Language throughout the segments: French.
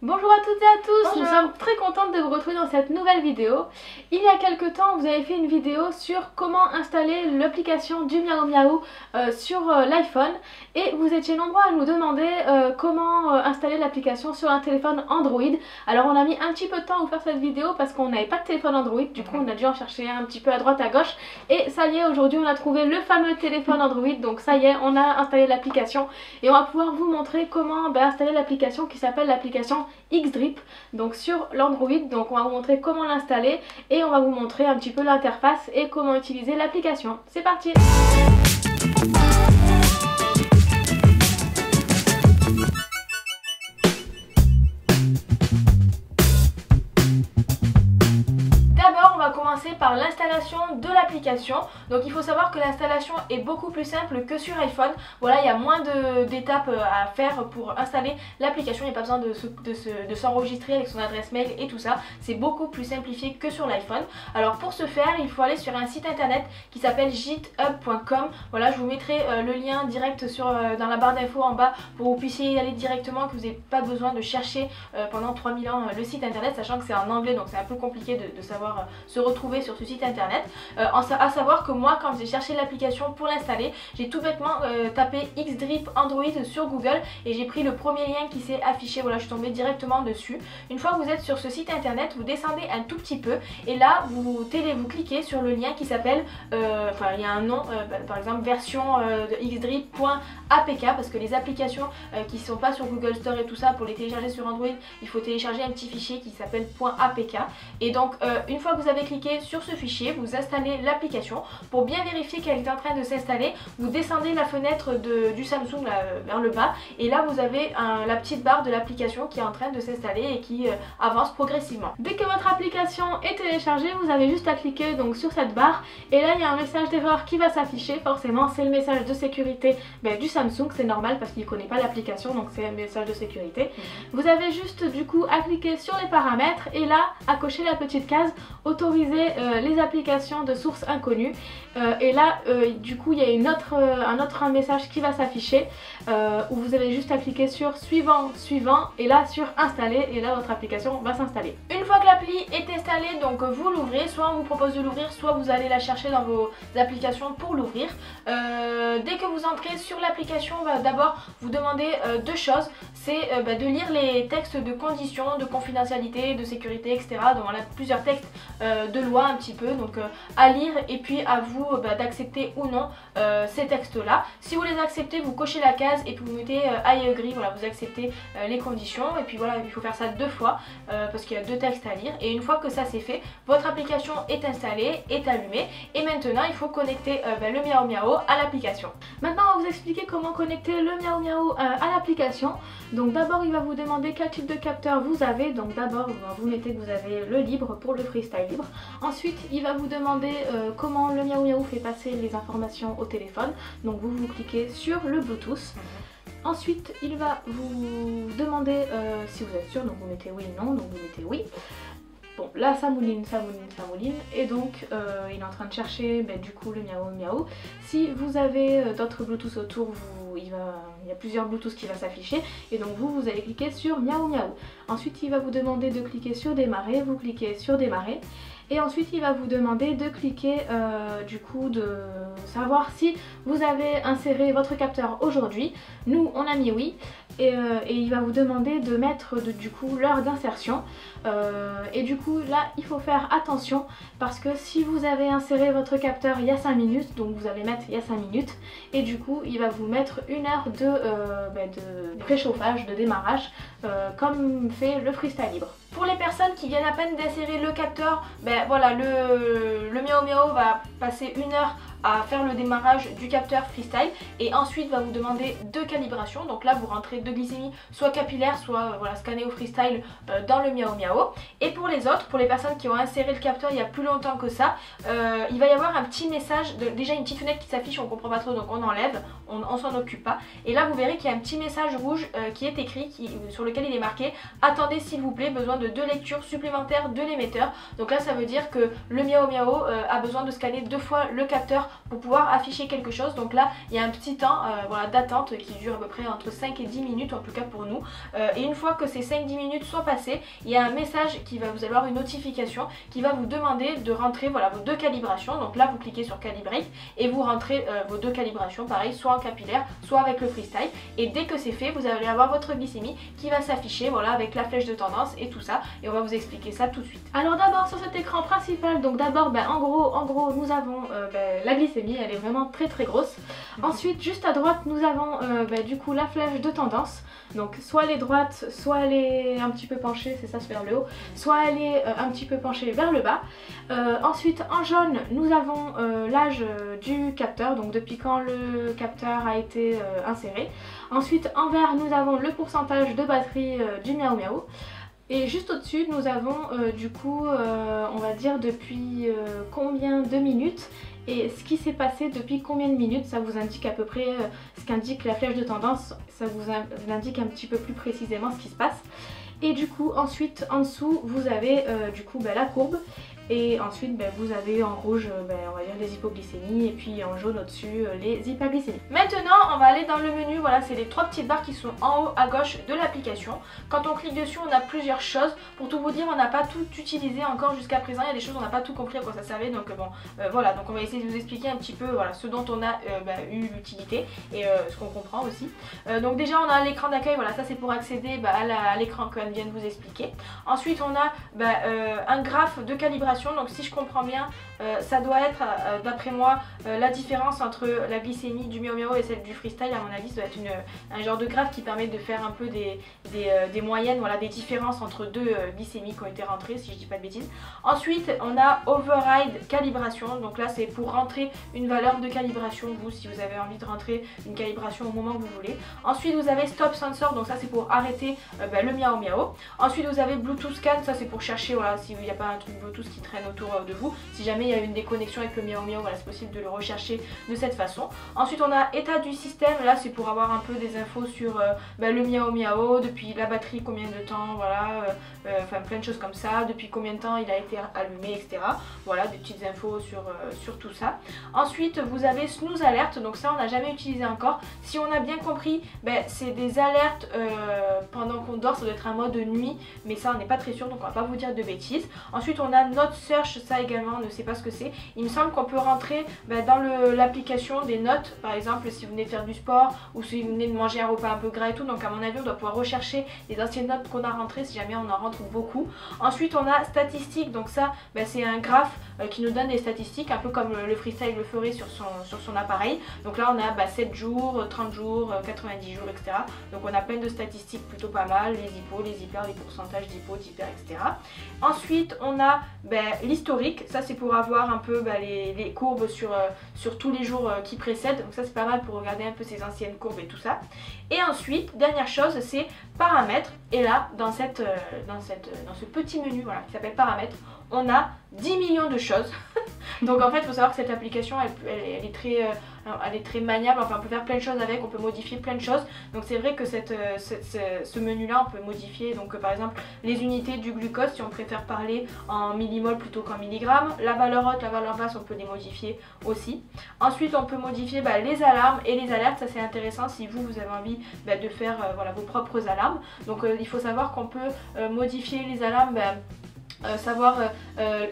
Bonjour à toutes et à tous, Bonjour. Nous sommes très contentes de vous retrouver dans cette nouvelle vidéo. Il y a quelques temps, vous avez fait une vidéo sur comment installer l'application du Miaou Miaou sur l'iPhone et vous étiez nombreux à nous demander comment installer l'application sur un téléphone Android. Alors on a mis un petit peu de temps à vous faire cette vidéo parce qu'on n'avait pas de téléphone Android, du coup on a dû en chercher un petit peu à droite à gauche et ça y est, aujourd'hui on a trouvé le fameux téléphone Android, donc ça y est, on a installé l'application et on va pouvoir vous montrer comment installer l'application qui s'appelle l'application Xdrip, donc sur l'Android. Donc on va vous montrer comment l'installer et on va vous montrer un petit peu l'interface et comment utiliser l'application. C'est parti! On va commencer par l'installation de l'application. Donc il faut savoir que l'installation est beaucoup plus simple que sur iPhone. Voilà, il y a moins d'étapes à faire pour installer l'application. Il n'y a pas besoin de s'enregistrer avec son adresse mail et tout ça. C'est beaucoup plus simplifié que sur l'iPhone. Alors pour ce faire, il faut aller sur un site internet qui s'appelle github.com. Voilà, je vous mettrai le lien direct dans la barre d'infos en bas pour que vous puissiez y aller directement, que vous n'ayez pas besoin de chercher pendant 3000 ans le site internet, sachant que c'est en anglais, donc c'est un peu compliqué de savoir se retrouver sur ce site internet. À savoir que moi, quand j'ai cherché l'application pour l'installer, j'ai tout bêtement tapé Xdrip Android sur Google et j'ai pris le premier lien qui s'est affiché. Voilà, je suis tombée directement dessus. Une fois que vous êtes sur ce site internet, vous descendez un tout petit peu et là vous cliquez sur le lien qui s'appelle, enfin il y a un nom, par exemple version de xdrip.apk, parce que les applications qui ne sont pas sur Google Store et tout ça, pour les télécharger sur Android, il faut télécharger un petit fichier qui s'appelle .apk. Et donc une fois que vous avez cliqué sur ce fichier, vous installez l'application. Pour bien vérifier qu'elle est en train de s'installer, vous descendez la fenêtre du Samsung là, vers le bas et là vous avez la petite barre de l'application qui est en train de s'installer et qui avance progressivement. Dès que votre application est téléchargée, vous avez juste à cliquer donc sur cette barre et là il y a un message d'erreur qui va s'afficher. Forcément c'est le message de sécurité du Samsung, c'est normal parce qu'il ne connaît pas l'application, donc c'est un message de sécurité. Vous avez juste du coup à cliquer sur les paramètres et là à cocher la petite case autoriser les applications de sources inconnues et là du coup il y a un autre message qui va s'afficher où vous avez juste à cliquer sur suivant et là sur installer et là votre application va s'installer. Une fois que l'appli est installée, donc vous l'ouvrez, soit on vous propose de l'ouvrir, soit vous allez la chercher dans vos applications pour l'ouvrir. Dès que vous entrez sur l'application, on va d'abord vous demander deux choses, c'est de lire les textes de conditions, de confidentialité, de sécurité, etc. Donc on a plusieurs textes de loi un petit peu, donc à lire et puis à vous d'accepter ou non ces textes là. Si vous les acceptez, vous cochez la case et puis vous mettez I agree, voilà, vous acceptez les conditions et puis voilà, il faut faire ça deux fois parce qu'il y a deux textes à lire et une fois que ça c'est fait, votre application est installée, est allumée et maintenant il faut connecter le Miaou Miaou à l'application. Maintenant on va vous expliquer comment connecter le Miaou Miaou à l'application. Donc d'abord il va vous demander quel type de capteur vous avez, donc d'abord vous mettez que vous avez le libre pour le freestyle libre. Ensuite il va vous demander comment le Miaou Miaou fait passer les informations au téléphone, donc vous cliquez sur le Bluetooth. Ensuite il va vous demander si vous êtes sûr, donc vous mettez oui non, donc vous mettez oui. Bon là ça mouline et donc il est en train de chercher du coup le Miaou Miaou. Si vous avez d'autres Bluetooth autour, il y a plusieurs Bluetooth qui va s'afficher et donc vous allez cliquer sur Miaou Miaou. Ensuite il va vous demander de cliquer sur démarrer, vous cliquez sur démarrer. Et ensuite il va vous demander de cliquer du coup de savoir si vous avez inséré votre capteur aujourd'hui. Nous on a mis oui et il va vous demander de mettre du coup l'heure d'insertion et du coup là il faut faire attention parce que si vous avez inséré votre capteur il y a 5 minutes, donc vous allez mettre il y a 5 minutes et du coup il va vous mettre une heure de préchauffage, de démarrage comme fait le freestyle libre. Pour les personnes qui viennent à peine d'insérer le capteur, voilà, le Miaou Miaou va passer une heure à faire le démarrage du capteur freestyle et ensuite va vous demander deux calibrations. Donc là vous rentrez deux glycémies, soit capillaire, soit voilà, scanner au freestyle dans le Miaou Miaou. Et pour les autres, pour les personnes qui ont inséré le capteur il y a plus longtemps que ça, il va y avoir un petit message, déjà une petite fenêtre qui s'affiche, on comprend pas trop donc on enlève, on s'en occupe pas. Et là vous verrez qu'il y a un petit message rouge qui est écrit, sur lequel il est marqué « Attendez s'il vous plaît, besoin de deux lectures supplémentaires de l'émetteur ». Donc là ça veut dire que le Miaou Miaou a besoin de scanner deux fois le capteur pour pouvoir afficher quelque chose. Donc là il y a un petit temps voilà, d'attente qui dure à peu près entre 5 et 10 minutes en tout cas pour nous. Et une fois que ces 5-10 minutes sont passées, il y a un message qui va vous avoir une notification qui va vous demander de rentrer voilà, vos 2 calibrations. Donc là vous cliquez sur Calibrate et vous rentrez vos 2 calibrations, pareil, soit en capillaire, soit avec le freestyle. Et dès que c'est fait, vous allez avoir votre glycémie qui va s'afficher voilà, avec la flèche de tendance et tout ça. Et on va vous expliquer ça tout de suite. Alors d'abord sur cet écran principal, donc d'abord en gros nous avons la glycémie, elle est vraiment très grosse. Ensuite juste à droite nous avons du coup la flèche de tendance. Donc soit elle est droite, soit elle est un petit peu penchée, c'est ça, vers le haut, soit elle est un petit peu penchée vers le bas. Ensuite en jaune nous avons l'âge du capteur, donc depuis quand le capteur a été inséré. Ensuite en vert nous avons le pourcentage de batterie du Miao Miao. Et juste au-dessus nous avons du coup on va dire depuis combien de minutes et ce qui s'est passé depuis combien de minutes. Ça vous indique à peu près ce qu'indique la flèche de tendance, ça vous indique un petit peu plus précisément ce qui se passe. Et du coup ensuite en dessous vous avez du coup la courbe. Et ensuite vous avez en rouge on va dire les hypoglycémies et puis en jaune au-dessus les hyperglycémies. Maintenant on va aller dans le menu, voilà c'est les 3 petites barres qui sont en haut à gauche de l'application. Quand on clique dessus on a plusieurs choses. Pour tout vous dire on n'a pas tout utilisé encore jusqu'à présent, il y a des choses on n'a pas tout compris à quoi ça servait. Donc voilà, donc on va essayer de vous expliquer un petit peu voilà, ce dont on a eu l'utilité et ce qu'on comprend aussi. Donc déjà on a l'écran d'accueil, voilà ça c'est pour accéder à l'écran qu'Anne vient de vous expliquer. Ensuite on a un graphe de calibration. Donc si je comprends bien ça doit être d'après moi la différence entre la glycémie du Miao Miao et celle du freestyle. À mon avis ça doit être un genre de graphe qui permet de faire un peu des moyennes, voilà, des différences entre 2 glycémies qui ont été rentrées si je dis pas de bêtises. Ensuite on a override calibration, donc là c'est pour rentrer une valeur de calibration, vous si vous avez envie de rentrer une calibration au moment que vous voulez. Ensuite vous avez stop sensor, donc ça c'est pour arrêter le Miao Miao. Ensuite vous avez Bluetooth scan, ça c'est pour chercher voilà, s'il n'y a pas un truc Bluetooth qui traîne autour de vous. Si jamais il y a une déconnexion avec le Miao Miao, voilà, c'est possible de le rechercher de cette façon. Ensuite on a état du système, là c'est pour avoir un peu des infos sur le Miao Miao, depuis la batterie combien de temps, voilà, enfin plein de choses comme ça, depuis combien de temps il a été allumé, etc. Voilà, des petites infos sur tout ça. Ensuite vous avez snooze alerte, donc ça on n'a jamais utilisé encore. Si on a bien compris, c'est des alertes pendant qu'on dort, ça doit être un mode nuit, mais ça on n'est pas très sûr donc on va pas vous dire de bêtises. Ensuite on a note search, ça également on ne sait pas ce que c'est. Il me semble qu'on peut rentrer dans l'application des notes, par exemple si vous venez de faire du sport ou si vous venez de manger un repas un peu gras et tout, donc à mon avis on doit pouvoir rechercher les anciennes notes qu'on a rentrées si jamais on en rentre beaucoup. Ensuite on a statistiques, donc ça c'est un graphe qui nous donne des statistiques un peu comme le freestyle le ferait sur son appareil. Donc là on a 7 jours, 30 jours, 90 jours, etc. Donc on a plein de statistiques plutôt pas mal, les hypos, les hyper, les pourcentages d'hypo, d'hyper, etc. Ensuite on a l'historique, ça c'est pour avoir un peu les courbes sur tous les jours qui précèdent. Donc ça c'est pas mal pour regarder un peu ses anciennes courbes et tout ça. Et ensuite, dernière chose, c'est paramètres. Et là, dans ce petit menu voilà, qui s'appelle paramètres, on a 10 millions de choses. Donc en fait il faut savoir que cette application elle est très maniable, enfin on peut faire plein de choses avec, on peut modifier plein de choses. Donc c'est vrai que ce menu là on peut modifier donc par exemple les unités du glucose si on préfère parler en millimol plutôt qu'en milligrammes. La valeur haute, la valeur basse on peut les modifier aussi. Ensuite on peut modifier les alarmes et les alertes, ça c'est intéressant si vous avez envie de faire voilà, vos propres alarmes. Donc il faut savoir qu'on peut modifier les alarmes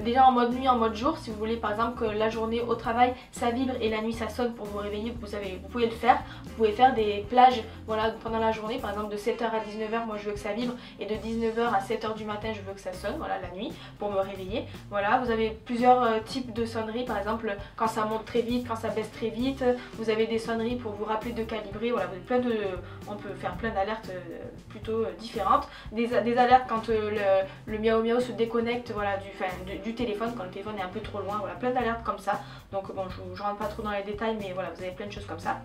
déjà en mode nuit, en mode jour, si vous voulez par exemple que la journée au travail ça vibre et la nuit ça sonne pour vous réveiller, vous pouvez le faire. Vous pouvez faire des plages voilà, pendant la journée, par exemple de 7h à 19h moi je veux que ça vibre et de 19h à 7h du matin je veux que ça sonne, voilà, la nuit pour me réveiller. Voilà, vous avez plusieurs types de sonneries, par exemple quand ça monte très vite, quand ça baisse très vite, vous avez des sonneries pour vous rappeler de calibrer, voilà, vous avez on peut faire plein d'alertes plutôt différentes. Des alertes quand le Miao Miao se déconnecte voilà, du téléphone, quand le téléphone est un peu trop loin, voilà, plein d'alertes comme ça. Donc bon, je rentre pas trop dans les détails, mais voilà, vous avez plein de choses comme ça.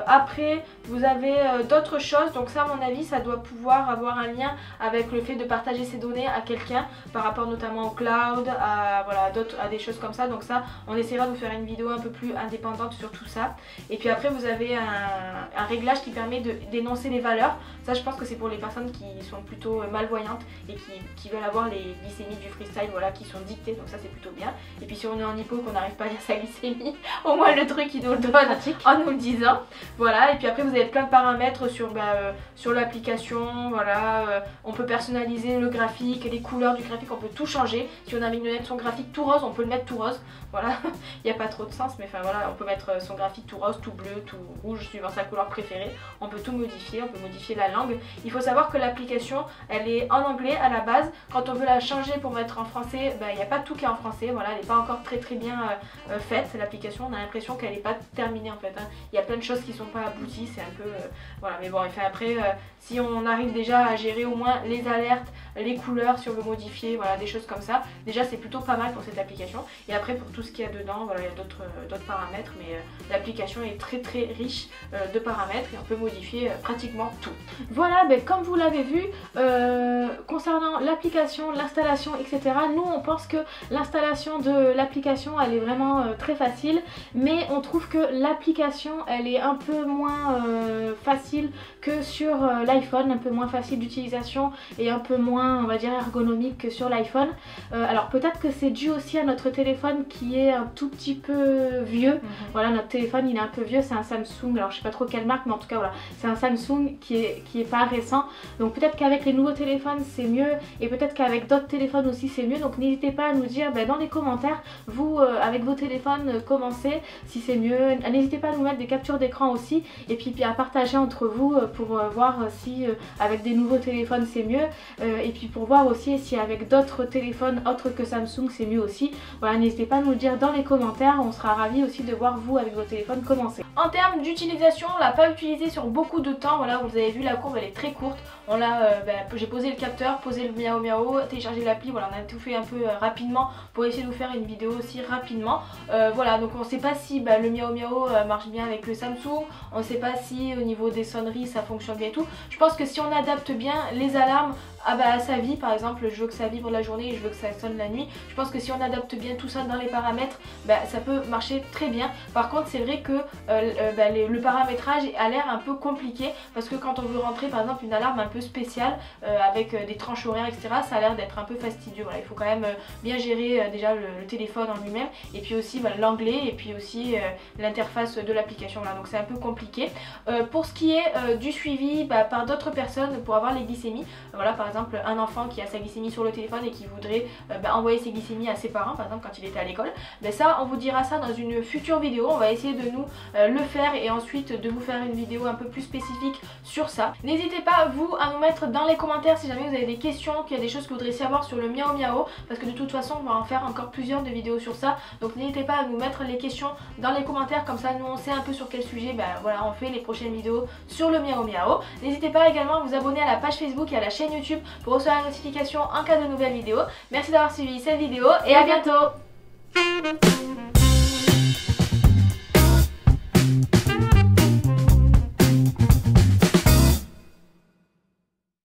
Après, vous avez d'autres choses, donc ça à mon avis, ça doit pouvoir avoir un lien avec le fait de partager ses données à quelqu'un, par rapport notamment au cloud, à des choses comme ça. Donc ça, on essaiera de vous faire une vidéo un peu plus indépendante sur tout ça. Et puis après, vous avez un réglage qui permet d'énoncer les valeurs. Ça, je pense que c'est pour les personnes qui sont plutôt malvoyantes et qui veulent avoir savoir les glycémies du freestyle, voilà, qui sont dictées, donc ça c'est plutôt bien. Et puis si on est en hypo, qu'on n'arrive pas à lire sa glycémie, au moins le truc il nous le donne en nous le disant. Voilà, et puis après vous avez plein de paramètres sur l'application, voilà, on peut personnaliser le graphique, les couleurs du graphique, on peut tout changer. Si on a envie de mettre son graphique tout rose, on peut le mettre tout rose, voilà, il n'y a pas trop de sens, mais enfin voilà, on peut mettre son graphique tout rose, tout bleu, tout rouge, suivant sa couleur préférée. On peut tout modifier, on peut modifier la langue. Il faut savoir que l'application, elle est en anglais à la base. Quand on veut la changer pour mettre en français, il n'y a pas tout qui est en français, voilà, elle n'est pas encore très bien faite, l'application. On a l'impression qu'elle n'est pas terminée en fait, hein. Il y a plein de choses qui ne sont pas abouties, c'est un peu... voilà, mais bon, enfin, après, si on arrive déjà à gérer au moins les alertes, les couleurs, si on veut modifier, voilà, des choses comme ça, déjà c'est plutôt pas mal pour cette application. Et après, pour tout ce qu'il y a dedans, voilà, il y a d'autres paramètres, mais l'application est très riche de paramètres et on peut modifier pratiquement tout. Voilà, comme vous l'avez vu, concernant l'application, l'installation, etc., nous on pense que l'installation de l'application elle est vraiment très facile, mais on trouve que l'application elle est un peu moins facile que sur l'iPhone, un peu moins facile d'utilisation et un peu moins, on va dire, ergonomique que sur l'iPhone. Alors peut-être que c'est dû aussi à notre téléphone qui est un tout petit peu vieux. Voilà, notre téléphone il est un peu vieux, c'est un Samsung, alors je sais pas trop quelle marque, mais en tout cas voilà, c'est un Samsung qui est pas récent. Donc peut-être qu'avec les nouveaux téléphones c'est mieux, et peut-être qu'avec d'autres téléphones aussi c'est mieux. Donc n'hésitez pas à nous dire dans les commentaires, vous avec vos téléphones, commencez si c'est mieux. N'hésitez pas à nous mettre des captures d'écran aussi, et puis à partager entre vous pour voir si avec des nouveaux téléphones c'est mieux, et puis pour voir aussi si avec d'autres téléphones autres que Samsung c'est mieux aussi. Voilà, n'hésitez pas à nous le dire dans les commentaires, on sera ravis aussi de voir vous avec vos téléphones comment c'est. En termes d'utilisation, on l'a pas utilisé sur beaucoup de temps, voilà, vous avez vu la courbe elle est très courte. On l'a, j'ai posé le capteur, posé le miao miao, téléchargé l'appli, voilà, on a tout fait un peu rapidement pour essayer de vous faire une vidéo aussi rapidement. Voilà, donc on sait pas si le miao miao marche bien avec le Samsung, on sait pas si au niveau des sonneries ça fonctionne bien et tout. Je pense que si on adapte bien les alarmes à sa vie, par exemple je veux que ça vibre la journée et je veux que ça sonne la nuit, je pense que si on adapte bien tout ça dans les paramètres, ça peut marcher très bien. Par contre c'est vrai que le paramétrage a l'air un peu compliqué, parce que quand on veut rentrer par exemple une alarme un peu spéciale avec des tranches horaires etc, ça a l'air d'être un peu fastidieux. Voilà, il faut quand même bien gérer déjà le téléphone en lui-même, et puis aussi l'anglais, et puis aussi l'interface de l'application. Voilà, donc c'est un peu compliqué. Pour ce qui est du suivi par d'autres personnes pour avoir les glycémies, voilà, par exemple un enfant qui a sa glycémie sur le téléphone et qui voudrait envoyer ses glycémies à ses parents, par exemple quand il était à l'école, ça on vous dira ça dans une future vidéo. On va essayer de nous le faire et ensuite de vous faire une vidéo un peu plus spécifique sur ça. N'hésitez pas vous à nous mettre dans les commentaires si jamais vous avez des questions, qu'il y a des choses que vous voudriez savoir sur le miao miao, parce que de toute façon on va en faire encore plusieurs de vidéos sur ça. Donc n'hésitez pas à nous mettre les questions dans les commentaires, comme ça nous on sait un peu sur quel sujet voilà, on fait les prochaines vidéos sur le miao miao. N'hésitez pas également à vous abonner à la page Facebook et à la chaîne YouTube pour recevoir la notification en cas de nouvelles vidéos. Merci d'avoir suivi cette vidéo et à bientôt.